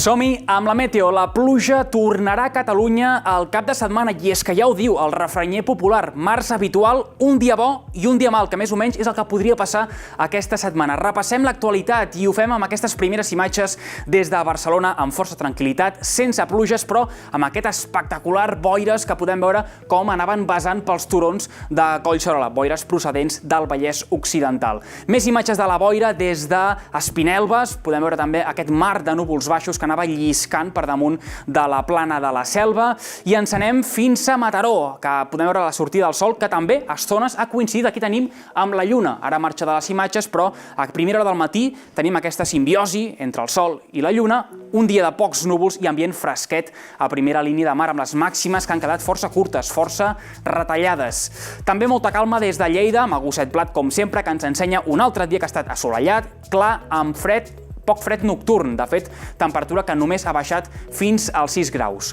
Som-hi amb la meteo. La pluja tornarà a Catalunya al cap de setmana i és que ja ho diu el refranyer popular. Març habitual, un dia bo i un dia mal, que més o menys és el que podria passar aquesta setmana. Repassem l'actualitat i ho fem amb aquestes primeres imatges des de Barcelona amb força tranquil·litat, sense pluges, però amb aquest espectacular boires que podem veure com anaven vessant pels turons de Collserola, boires procedents del Vallès Occidental. Més imatges de la boira des d'Espinelves, podem veure també aquest mar de núvols baixos que anava lliscant per damunt de la plana de la Selva, i ens anem fins a Mataró, que podem veure la sortida del sol, que també a estones ha coincidit. Aquí tenim amb la lluna, ara marxa de les imatges, però a primera hora del matí tenim aquesta simbiosi entre el sol i la lluna, un dia de pocs núvols i ambient fresquet a primera línia de mar, amb les màximes que han quedat força curtes, força retallades. També molta calma des de Lleida, amb Agusset Plat, com sempre, que ens ensenya un altre dia que ha estat assolellat, clar, amb fred, poc fred nocturn, de fet, temperatura que només ha baixat fins als 6 graus.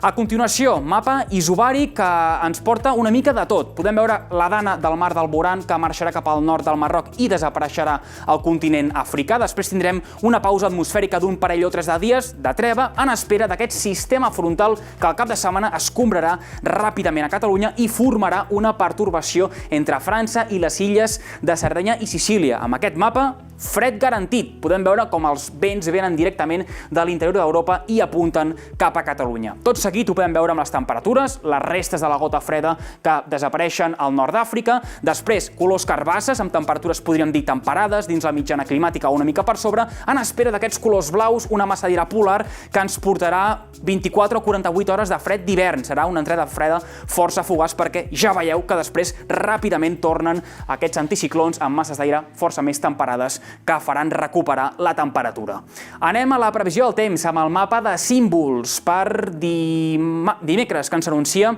A continuació, mapa isobàric que ens porta una mica de tot. Podem veure la dana del mar d'Alborán, que marxarà cap al nord del Marroc i desapareixerà al continent africà. Després tindrem una pausa atmosfèrica d'un parell o tres de dies de treva en espera d'aquest sistema frontal que al cap de setmana escombrarà ràpidament a Catalunya i formarà una pertorbació entre França i les illes de Sardenya i Sicília. Amb aquest mapa, fred garantit. Podem veure com els vents venen directament de l'interior d'Europa i apunten cap a Catalunya. Tot seguit ho podem veure amb les temperatures, les restes de la gota freda que desapareixen al nord d'Àfrica, després colors carbasses amb temperatures, podríem dir, temperades, dins la mitjana climàtica una mica per sobre, en espera d'aquests colors blaus, una massa d'aire polar que ens portarà 24 o 48 hores de fred d'hivern. Serà una entrada freda força fugaç perquè ja veieu que després ràpidament tornen aquests anticiclons amb masses d'aire força més temperades que faran recuperar la temperatura. Anem a la previsió del temps amb el mapa de símbols per dimecres, que ens anuncia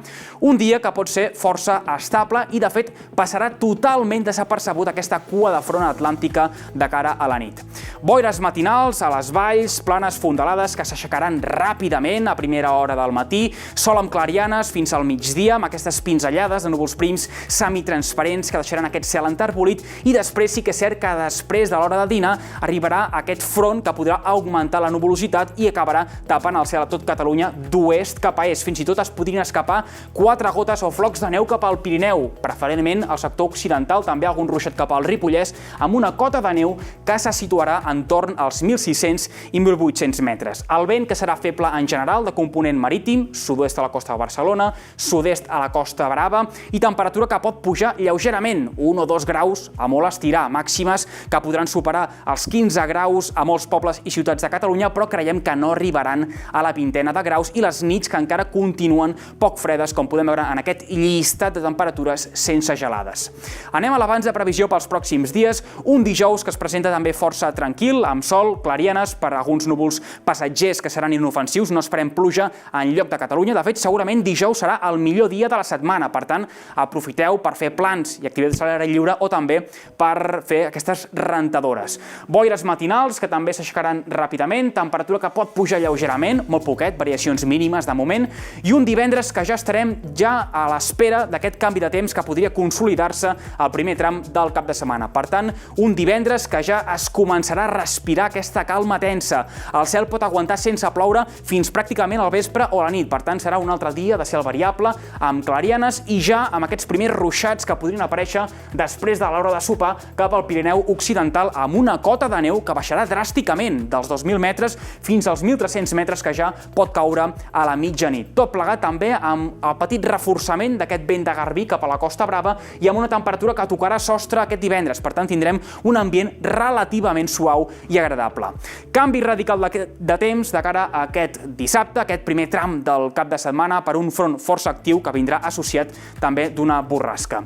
un dia que pot ser força estable i, de fet, passarà totalment desapercebut aquesta cua de front atlàntica de cara a la nit. Boires matinals a les valls, planes fondalades que s'aixecaran ràpidament a primera hora del matí, sol amb clarianes fins al migdia, amb aquestes pinzellades de núvols prims semitransparents que deixaran aquest cel enterbolit, i després sí que és cert que després de l'hora de dinar arribarà aquest front que podrà augmentar la nuvolositat i acabarà tapant el cel a tot Catalunya d'oest cap a est. Fins i tot es podrien escapar 4 gotes o flocs de neu cap al Pirineu, preferentment al sector occidental, també algun ruixat cap al Ripollès, amb una cota de neu que se situarà entorn als 1.600 i 1.800 metres. El vent, que serà feble en general, de component marítim, sud-oest a la costa de Barcelona, sud-est a la Costa Brava, i temperatura que pot pujar lleugerament, 1 o 2 graus a molt estirar, màximes que podran superar els 15 graus a molts pobles i ciutats de Catalunya, però creiem que no arribaran a la vintena de graus, i les nits que encara continuen poc fredes, com podem veure en aquest llistat de temperatures sense gelades. Anem a l'abans de previsió pels pròxims dies. Un dijous que es presenta també força tranquil, amb sol, clarianes, per alguns núvols passatgers que seran inofensius. No esperem pluja en lloc de Catalunya. De fet, segurament dijous serà el millor dia de la setmana. Per tant, aprofiteu per fer plans i activitats a l'aire lliure o també per fer aquestes rentadores. Boires matinals que també s'aixecaran ràpidament, temperatura que pot pujar lleugerament, molt poquet, variacions mínimes de moment, i un divendres que ja estarem a l'espera d'aquest canvi de temps que podria consolidar-se al primer tram del cap de setmana. Per tant, un divendres que ja es començarà a respirar aquesta calma tensa. El cel pot aguantar sense ploure fins pràcticament al vespre o a la nit. Per tant, serà un altre dia de cel variable, amb clarianes i ja amb aquests primers ruixats que podrien aparèixer després de l'hora de sopar cap al Pirineu Occidental, amb una cota de neu que baixarà dràsticament dels 2.000 metres fins als 1.300 metres que ja pot caure a la mitjanit. Tot plegat també amb el petit reforçament d'aquest vent de garbí cap a la Costa Brava i amb una temperatura que tocarà sostre aquest divendres. Per tant, tindrem un ambient relativament suau i agradable. Canvi radical de temps de cara a aquest dissabte, aquest primer tram del cap de setmana, per un front força actiu que vindrà associat també d'una borrasca.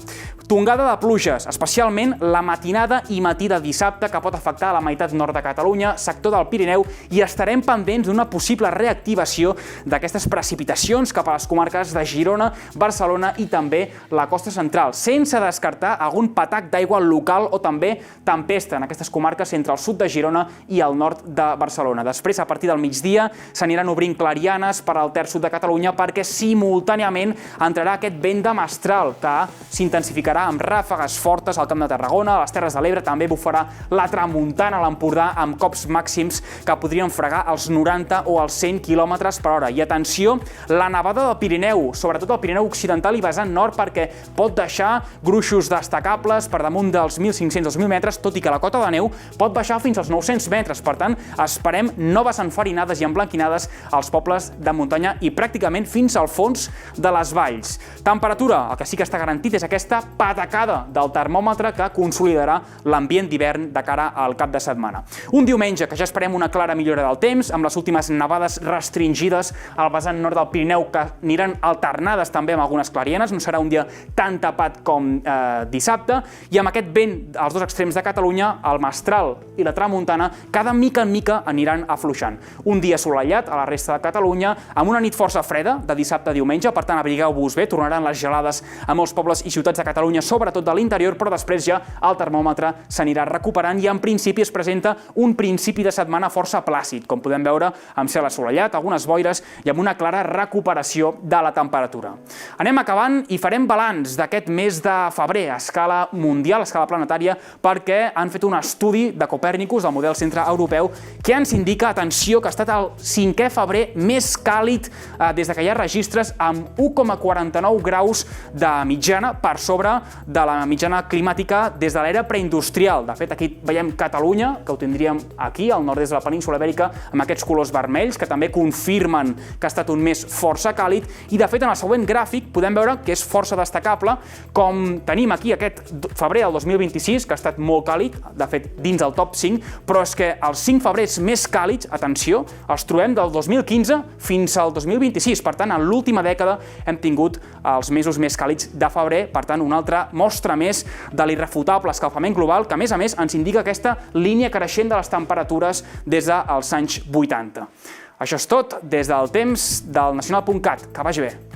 Tongada de pluges, especialment la matinada i matí de dissabte, que pot afectar a la meitat nord de Catalunya, sector del Pirineu, i estarem pendents d'una possible reactivació d'aquestes precipitacions cap a les comarques de Girona, Barcelona i també la costa central, sense descartar algun patac d'aigua local o també tempesta en aquestes comarques entre el sud de Girona i el nord de Barcelona. Després, a partir del migdia, s'aniran obrint clarianes per al terç sud de Catalunya perquè simultàniament entrarà aquest vent de mestral que s'intensificarà amb ràfegues fortes al Camp de Tarragona, a les Terres de l'Ebre, també bufarà la tramuntana a l'Empordà, amb cops màxims que podrien fregar els 90 o els 100 km/h. I atenció, la nevada del Pirineu, sobretot el Pirineu occidental i vessant nord, perquè pot deixar gruixos destacables per damunt dels 1.500-2.000 metres, tot i que la cota de neu pot baixar fins als 900 metres. Per tant, esperem noves enfarinades i emblanquinades als pobles de muntanya i pràcticament fins al fons de les valls. Temperatura, el que sí que està garantit és aquesta patacada del termòmetre que consolidarà l'ambient d'hivern de cara al cap de setmana. Un diumenge que ja esperem una clara millora del temps, amb les últimes nevades restringides al vessant nord del Pirineu que aniran alternades també amb algunes clarienes, no serà un dia tan tapat com dissabte, i amb aquest vent als dos extrems de Catalunya, el mestral i la tramuntana, cada mica en mica aniran afluixant. Un dia assolellat a la resta de Catalunya, amb una nit força freda de dissabte a diumenge, per tant abrigueu-vos bé, tornaran les gelades a molts pobles i ciutats de Catalunya, sobretot de l'interior, però després ja el termòmetre s'anirà recuperant i en principi es presenta un principi de setmana força plàcid, com podem veure, amb cel assolellat, algunes boires i amb una clara recuperació de la temperatura. Anem acabant i farem balanç d'aquest mes de febrer a escala mundial, a escala planetària, perquè han fet un estudi de Copèrnicus, del model centre europeu, que ens indica, atenció, que ha estat el 5è febrer més càlid des que hi ha registres, amb 1,49 graus de mitjana per sobre de la mitjana climàtica des de l'era preindustrial. De fet, aquí veiem Catalunya, que ho tindríem aquí, al nord-est de la península Ibèrica, amb aquests colors vermells, que també confirmen que ha estat un mes força càlid, i de fet en el següent gràfic podem veure que és força destacable, com tenim aquí aquest febrer del 2026, que ha estat molt càlid, de fet dins del top 5, però és que els 5 febrers més càlids, atenció, els trobem del 2015 fins al 2026, per tant en l'última dècada hem tingut els mesos més càlids de febrer, per tant una altra mostra més de l'irrefutable escalfament global, que a més ens indica aquesta línia creixent de les temperatures des dels anys 80. Això és tot des del temps del Nacional.cat. Que vagi bé.